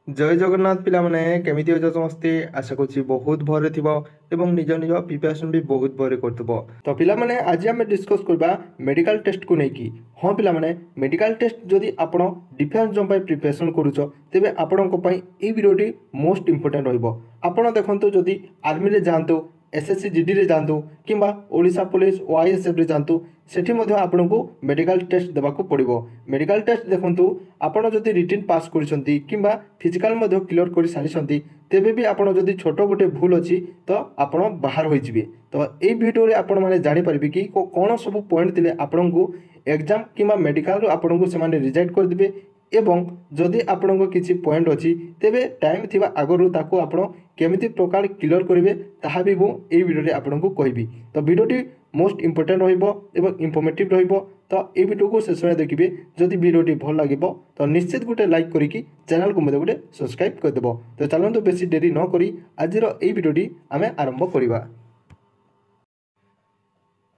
जय जगन्नाथ पिला माने केमिति अछ समस्ते आशा करूँ बहुत भरे थिबो एवं निज निज प्रिपरेशन भी बहुत भरे करथबो। तो पिला माने आज हम डिस्कस करबा मेडिकल टेस्ट को नेकी। हाँ पिला माने मेडिकल टेस्ट जदि आपण डिफेंस जॉब पई प्रिपरेशन करूछ तेबे आपणको पई ई वीडियोटी मोस्ट इंपोर्टेंट रहइबो। आपण देखंतु जदि आर्मी रे जांतु एसएससी जीडी रे जांतु किंबा ओडिशा पुलिस ओआईएसएफ रे जांतु सेठी मध्ये आपणको मेडिकल टेस्ट देबाको पड़िबो। मेडिकल टेस्ट देखंतु आपण जदि रिटन पास करिसंती किंबा फिजिकल मध्ये क्लियर करि सारिसंती तेबे भी आपण जदि छोटो गोटे भूल अछि तो आपण बाहर होई जिवे। तो ए वीडियो रे आपण माने जानि परिबे कि कोन सब पॉइंट दिले आपणको एग्जाम किंबा मेडिकल आपणको से माने रिजेक्ट कर दिबे एवं जदि आपणको किछि पॉइंट अछि तेबे टाइम थिबा आगरु ताको आपण केमिति प्रकार क्लियर करिवे ताहा भी मु ए वीडियो रे आपणको कहबी। तो वीडियोटी मोस्ट इंपोर्टेंट रहिबो एवं इंफॉर्मेटिव रहिबो। तो ए वीडियो को शेष में देखिए। जदि वीडियोटी भल लगे तो निश्चित गोटे लाइक करिकी चैनल को गोटे सब्सक्राइब कर देबो। तो चलନ୍ତୁ बेसी देरी न करी आजिर ए वीडियोटी आमे आरंभ करिबा।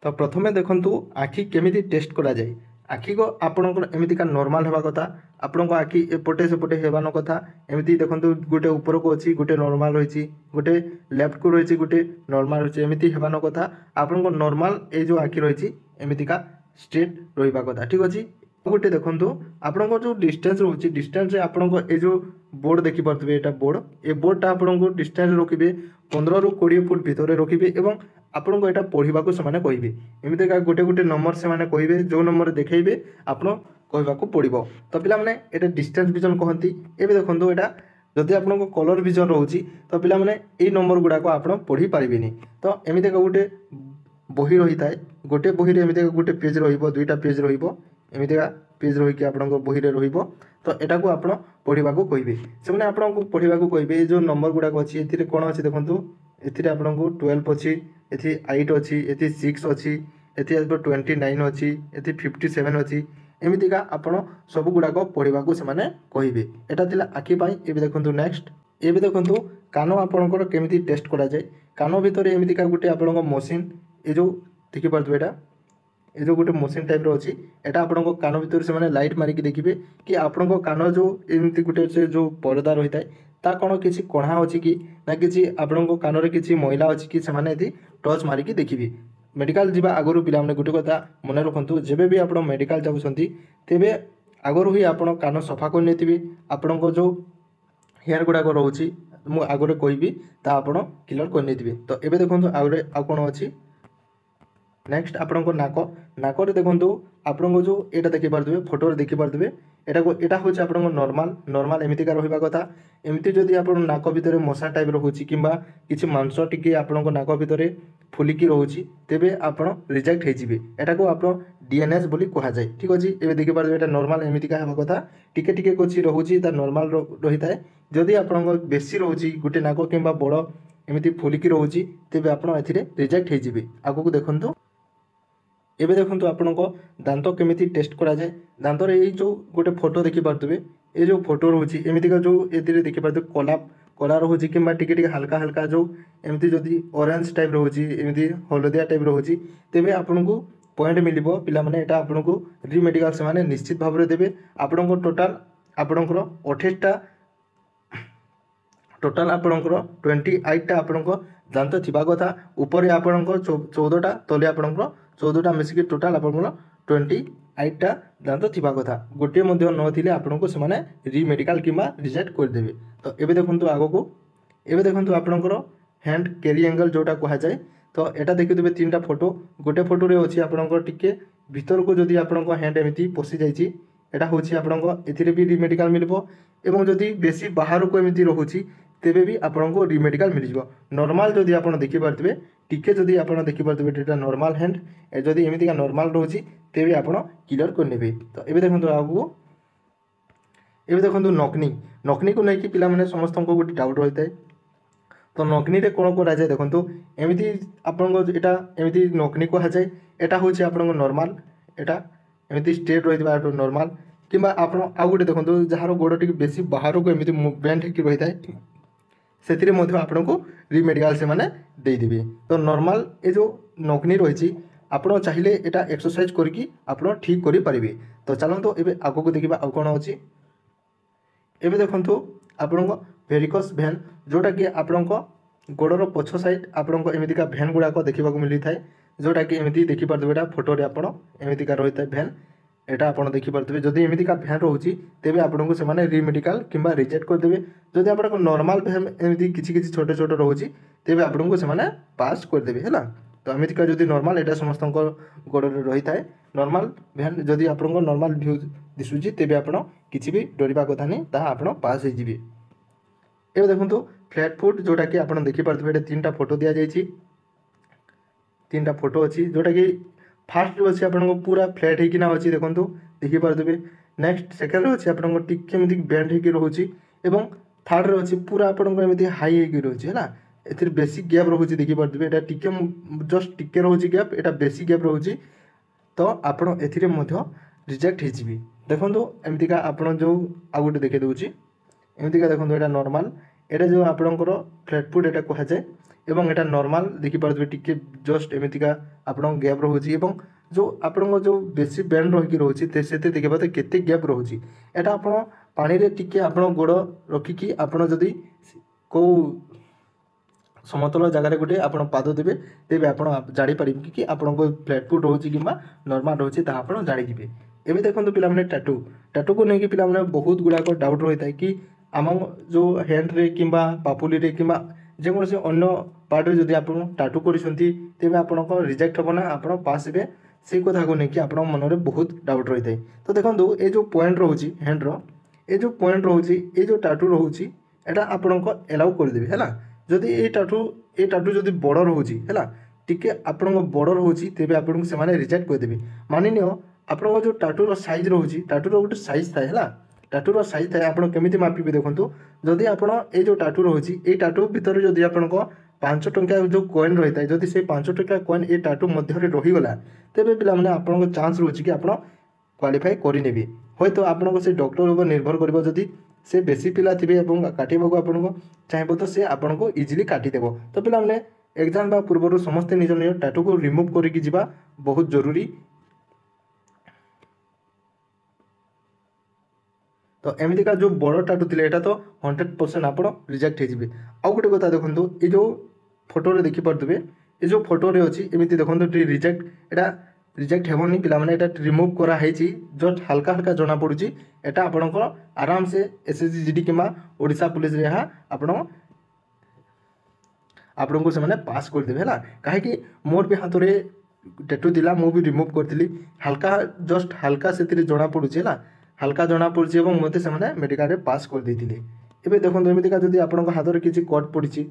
तो प्रथमे देखंतु आखि केमिति टेस्ट करा जाय। आखि को आपणकर एमितिका नॉर्मल हेबा कथा आपणको आखि एपटे सेपटे हेबानो कथा एमिति देखंतु गोटे ऊपर को अछि गोटे नॉर्मल होइछि गोटे लेफ्ट को रहिछि गोटे नॉर्मल होइछि एमिति हेबानो कथा आपणको नॉर्मल ए जो आखि रहिछि एमितिका स्ट्रेट रहिबा कथा ठीक अछि। गोटे देखंतु आपणको जो डिस्टेंस रहउछि डिस्टेंस रे आपणको ए जो बोर्ड देखि परतबे एटा बोर्ड ए बोर्डटा आपणको डिस्टेंस रखिबे 15 रु 20 फुट भितरे रखिबे एवं आपणको एटा पढिबा को समान कहबे एमितिका गोटे गोटे नंबर से माने कहबे जो नंबर देखैबे आपण कहबा को पड़िबो। तो पिला माने एटा डिस्टेंस विजन कहंती। एबे देखंतु एटा जदि आपणको कलर विजन रहउछि तो पिला माने ए नंबर गुडा को आपण पढि पारिबेनी। तो एमितिका गोटे बही रही थाए गोटे बही रे एमितिका गोटे पेज रहिबो दुईटा पेज रहिबो एमितिका पेज रही कि आपणको बही रे रहिबो। तो एटा को आपण पढिबा को कहबे से माने आपणको पढिबा को कहबे जो नंबर गुडा को अछि एथिरे कोन अछि देखंतु एथिरे आपणको 12 अछि एथि 8 अछि एथि 6 अछि एथि 29 अछि एथि 57 अछि एमितिका आपण सब गुडा को पढिबा को से माने कहबे। एटा थिला आखि पई। एबे देखंतु नेक्स्ट एबे देखंतु कानो आपणकर केमिति टेस्ट करा जाय। कानो भितरे एमितिका गुटे आपणको मशीन ए जो देखि परतबे एटा ए जो गोटे मशीन टाइप रो अछि एटा आपणको कानो भितर से माने लाइट मारी कि देखिबे कि आपणको कानो जो एमिति गुटे से जो पर्दा रही थाए ता कोन किछि कोणा अछि कि ना किछि आपणको कानो रे किछि मैला अछि कि से माने एथि टच मारी कि देखिबे। मेडिकल जीवा आगरु पिला माने गुटे कथा मने रखंतु जेबे भी आपण मेडिकल जाउसंती तेबे आगरु ही आपण कानो सफा कर नेतिबे आपणको जो हेयर गुडा को रहउछि मु आगरे कहबी ता आपण क्लियर कर नेतिबे। तो एबे देखंतु आगरे आ कोन अछि नेक्स्ट आपणको नाक रे देखंतु आपणको जो एटा देखि परदबे फोटो रे देखि परदबे एटा होछि आपणको नॉर्मल एमितिका रहिबा कथा। एमिति जदि आपण नाक भितरे मशा टाइप रहउछि किंबा किछि मांस टिके आपणको नाक भितरे फुलिकी रहउछि तेबे आपण रिजेक्ट हे जिवे। एटा को आपण डीएनएस बोली कहा जाय ठीक अछि। एबे देखि परदबे एटा नॉर्मल एमितिका हेबा कथा टिके टिके कोछि रहउछि ता नॉर्मल रहि थाए। जदि आपणको बेसी रहउछि गुटे नाक किंबा बड़ एमिति फुलिकी रहउछि तेबे आपण एथिरे रिजेक्ट हे जिवे। आगु को देखंतु एबे देखंतु आपणको दांत केमिति टेस्ट करा जाय। दांत रे ए जो गोटे फोटो देखि परतबे ए जो फोटो रहउछि एमितिका जो एथिरे देखि परतबे कला रहउछि किंबा टिके टिके हल्का हल्का जो एमिति जदि ऑरेंज टाइप रहउछि एमिति हलदिया टाइप रहउछि तेबे आपणको पॉइंट मिलिबो। पिला माने एटा आपणको री मेडिकल से माने निश्चित भाव रे देबे। आपणको टोटल आपणकर 28 टा टोटल आपणकर 28 टा आपणको दांत थिबा कथा ऊपर आपणकर 14 टा तले आपणकर 14 टा मिसिक टोटल आपणकर 28 टा दांत थिबा कथा गोटे मध्ये न थिले आपणको से माने री मेडिकल किंबा रिजेक्ट कर देबे। तो एबे देखंतु आगो को एबे देखंतु आपणकर हैंड कैरी एंगल जोटा कहा जाय। तो एटा देखि देबे तीनटा फोटो गोटे फोटो रे अछि आपणकर टिके भीतर को जदि आपणको हैंड एमिति पसि जायछि एटा होछि आपणको एथिरे भी री मेडिकल मिलबो एवं जदि बेसी बाहर को एमिति रहउछि तेबे भी आपणको री मेडिकल मिल जिवो। नॉर्मल जदि आपण देखि परतबे टिके जदि आपण देखि परतबे एटा नॉर्मल हैंड ए जदि एमितिका नॉर्मल रहउछि तेबे आपण क्लियर कर नेबे। तो एबे देखंतु आगु एबे देखंतु नकनी को नै कि पिला माने समस्त को गोटे डाउट रहितै। तो नकनी रे कोन करा जाय देखंतु एमिति आपणको एटा एमिति नकनी को हा जाय। एटा होछि आपणको नॉर्मल एटा एमिति स्ट्रेट रहितबा एटा नॉर्मल किंबा आपण आ गोटे देखंतु जहारो गोड़ टिक बेसी बाहर को एमिति बेंड हेकि रहितै सेतिरे मध्ये आपणको री मेडिकल से माने देई देबे। तो नॉर्मल ए जो नकनी रहिछि आपण चाहिले एटा एक्सरसाइज करके आपण ठीक करि परिबे। तो चलंतो एबे आगो को देखिबा आ कोन अछि। एबे देखंतु ଆପଣଙ୍କ ଭେରିକସ୍ ଭେନ୍, ଯେଉଁଟାକି ଆପଣଙ୍କ ଗୋଡ଼ର ପଛ ସାଇଡ଼୍ ଆପଣଙ୍କ ଏମିତିକା ଭେନ୍ ଗୁଡ଼ାକ ଦେଖିବାକୁ ମିଳିଥାଏ, ଯେଉଁଟାକି ଏମିତି ଦେଖିପାରୁଥିବେ। ଏଇଟା ଫଟୋରେ ଆପଣ ଏମିତିକା ରହିଥାଏ ଭେନ୍, এটা ଆପଣ ଦେଖିପାରୁଥିବେ। ଯଦି ଏମିତିକା ଭ୍ୟାନ୍ ରହୁଛି ତେବେ ଆପଣଙ୍କୁ ସେମାନେ ରିମେଡ଼ିକାଲ କିମ୍ବା ରିଜେକ୍ଟ କରିଦେବେ। ଯଦି ଆପଣଙ୍କ ନର୍ମାଲ ଭ୍ୟାନ୍ ଏମିତି କିଛି କିଛି ଛୋଟ ଛୋଟ ରହୁଛି ତେବେ ଆପଣଙ୍କୁ ସେମାନେ ପାସ୍ କରିଦେବେ ହେଲା। ତ ଏମିତିକା ଯଦି ନର୍ମାଲ, ଏଇଟା ସମସ୍ତଙ୍କ ଗୋଡ଼ରେ ରହିଥାଏ ନର୍ମାଲ ଭ୍ୟାନ୍। ଯଦି ଆପଣଙ୍କ ନର୍ମାଲ ଭ୍ୟୁ ଦିଶୁଛି ତେବେ ଆପଣ କିଛି ବି ଡରିବା କଥା ନାହିଁ, ତାହା ଆପଣ ପାସ୍ ହେଇଯିବେ। ଏବେ ଦେଖନ୍ତୁ ଫ୍ଲାଟ୍ ଫୁଟ୍, ଯେଉଁଟାକି ଆପଣ ଦେଖିପାରୁଥିବେ। ଏଇଟା 3ଟା ଫଟୋ ଦିଆଯାଇଛି, 3ଟା ଫଟୋ ଅଛି, ଯେଉଁଟାକି फास्ट अच्छे आपको पूरा फ्लैट होना अच्छी देखो देखिपे। नेक्स्ट सेकेंड अच्छे आपको टिके बेंड होकर रोचे, और थर्ड अच्छे पूरा आपको हाई होकर रोचे है। ए बेसी गैप रोचे देखिपे, यहाँ टिके जस्ट टिके रोचे गैप, यहाँ बेसी गैप रोचे, तो आप रिजेक्ट हो देखो। एमतीका आप जो आउ गोटे देखे दूसरी एमतीका देखो, यहाँ नॉर्मल, यहाँ जो आपंकर फ्लैट फुट यहाँ कह जाए, एवं यहाँ नॉर्मल देखिपे टिके जस्ट एमतीका आप गैप रोचे, जो आपन जो बेसी बेंड रही रोचे से देखिए केते गैप रोचे। यहाँ आप पानी रे टिके आप गोड़ रखिकी आपड़ जदि कौ समतल जगार गोटे आप पाद देवे तेज आप जापर कि आपको फ्लैट फुट रोचे कि नॉर्मल रोचे, आप जाणिजे। एवं देखो पे टैटू, टैटू को लेकिन पे बहुत गुड़ाक डाउट रही है कि आम जो हैंड रे कि पापुली रे कि जेकोसी अन्य पार्ट रे जदि आप टैटू करें आप रिजेक्ट हम ना, आप पास हे से कथा को लेकिन आप मन में बहुत डाउट रही है। तो देखो ये जो पॉइंट रोचे हैंड रो, ये जो पॉइंट रोचे, ये जो टैटू रोचे, यहाँ आपको एलाउ करदे है। जदि ये टैटू जदि बड़ रोचे है टिके आप बड़ रोचे तेज आपको से रिजेक्ट करदे। मानि नियो आपको जो टैटूर साइज रोचे, टैटूर गोटे साइज थाए है, टैटूर साइज थाए, आप केमी मापिबे देखो। जदि आप ये जो टैटू रोचे, ये टैटू भितर जदि आपको 5 टंका जो कॉइन रही है, जदि से 5 टंका कॉइन ये टैटू मध्य रहीगला तेरे पे आपको चांस रोचे कि आप क्वालिफाई करने हूँ। तो आपको से डॉक्टर ऊपर निर्भर कर, जदि से बेसी पिला थे काटवाक आपको चाहिए तो से आपको इजिली काटिदेव। तो पे एग्जाम पूर्व समस्ते निज निज टैटू को रिमूव करके जीवा बहुत जरूरी। तो एमतीका जो बड़ टैटू थे यहाँ तो 100% आप रिजेक्ट हो। आउ गोटे कथा देखो, ये जो फोटो रे देखिपे, ये जो फोटो रे अच्छी एमती देखो रिजेक्ट, यहाँ रिजेक्ट हेबनी पे रिमूव कराई जस्ट हल्का हल्का जना पड़ी। यहाँ आपंकर आराम से SSGD कि ओडिशा पुलिस यहाँ आपको से पास करदे है। कहीं मोर भी हाथ में टैटू थिला, मु भी रिमूव करी, हल्का जस्ट हल्का से जना पड़ी है, हल्का जना पड़ी, मत से मेडिकल पास कर देते। एवं देखो एमतीका जब आप हाथ में किसी कट पड़ी,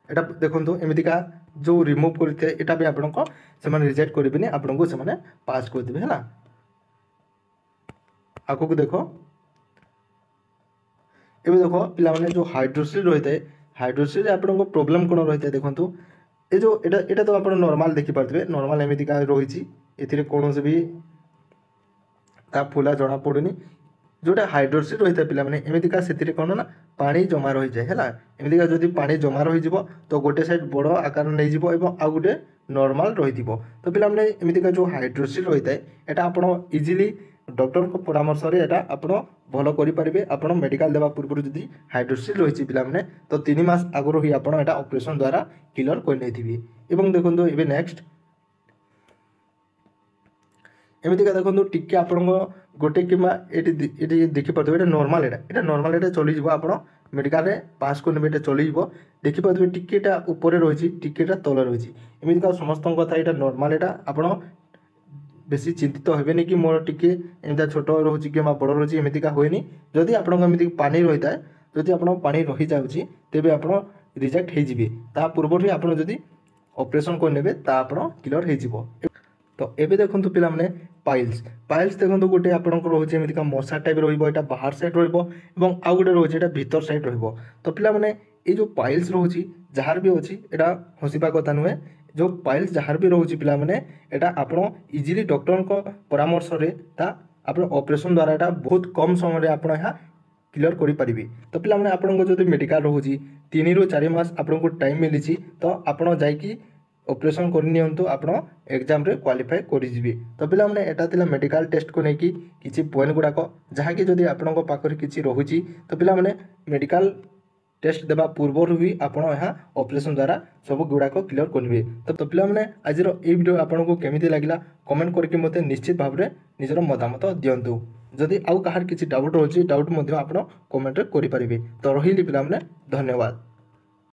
यहाँ देखो एमतीका जो रिमूव करते यहाँ भी आपको से रिजेक्ट करेंगे, आपको से पास करदे है। आग को देखो, एवं देखो पे जो हाइड्रोसिल रही है, हाइड्रोसिल आपको प्रोब्लेम कौन रही है देखो। ये जो यहाँ तो आप नॉर्मल देखिपे, नॉर्मल एमतीका रही ए कौन भी फुला जना पड़ूनी। जोटा हाइड्रोसिल रही है पे एमतीका से कौन ना पानी जमा रही जाए है। एमतीका जब पानी जमा रही तो गोटे साइड बड़ आकार नहीं आ गोटे नॉर्मल रही। तो पे एमतीका जो हाइड्रोसिल रही है यहाँ आप इजिली डॉक्टर को परामर्श यहाँ आप भल करेंगे। आप मेडिकल देवा पूर्व जब हाइड्रोसिल रही पे तो 3 मास आगु ही आप ऑपरेशन द्वारा क्लियर कर नहीं। एवं देखो ये नेक्स्ट एमतीका देखो टिके आप गोटे कि देखिपे नॉर्मल, यहाँ नॉर्मल यहाँ चली आप मेडिकल पास करने चली देखिपे टिकेटा ऊपर रही टिकेटा तल रही। एमतीका समस्त कथा यहाँ नॉर्मल, यहाँ आप बेसी चिंतित हेनी कि मोर टिके एमती छोट रोचे कि बड़ रोचे, एमतीका हुए। जदि आपको पानी रही है, जदि आप पानी रही जाऊँगी तेज आप रिजेक्ट हो पूर्व ही आप ऑपरेशन करने आप क्लियर हो। तो ये देखो पे पाइल्स, पाइल्स देखो गोटे आपंकर रोचे एमतीका मशा टाइप रहा बाहर साइड रहा गोटे रोचे यहाँ भीतर साइड रहा। तो पे ये जो पाइल्स रोचे जार भी अच्छी यहाँ हंसवा कथा नुहे, जो पाइल्स जार भी रोचे पे यहाँ आप इजिली डॉक्टर को परामर्श आप ऑपरेशन द्वारा यहाँ बहुत कम समय आप यहाँ क्लियर करेंगे। तो पे आपको जो मेडिकल रोचे 3 ରୁ 4 मास आपको टाइम मिली तो आप जाकि ऑपरेशन करनियंतु आपण एग्जाम रे क्वालिफाई करिजिबे। तो पिला माने एटा थिला मेडिकल टेस्ट को नेकी किछि पॉइंट गुडाक जहा कि जदि आपन पाखरे किछि रहुची तो पिला माने मेडिकल टेस्ट देबा पूर्व ही आपण यहाँ ऑपरेशन द्वारा सब गुड़ाक क्लियर करेंगे। तो पिला माने आज ये वीडियो आपन को केमिति लागला कमेंट करके मते निश्चित भाव में निजर मतामत दियंतु। जदि आउ कहार किछि डाउट रहउची डाउट मध्ये आपण कमेंट रे करि परिबे। तो रहिली पिला माने धन्यवाद।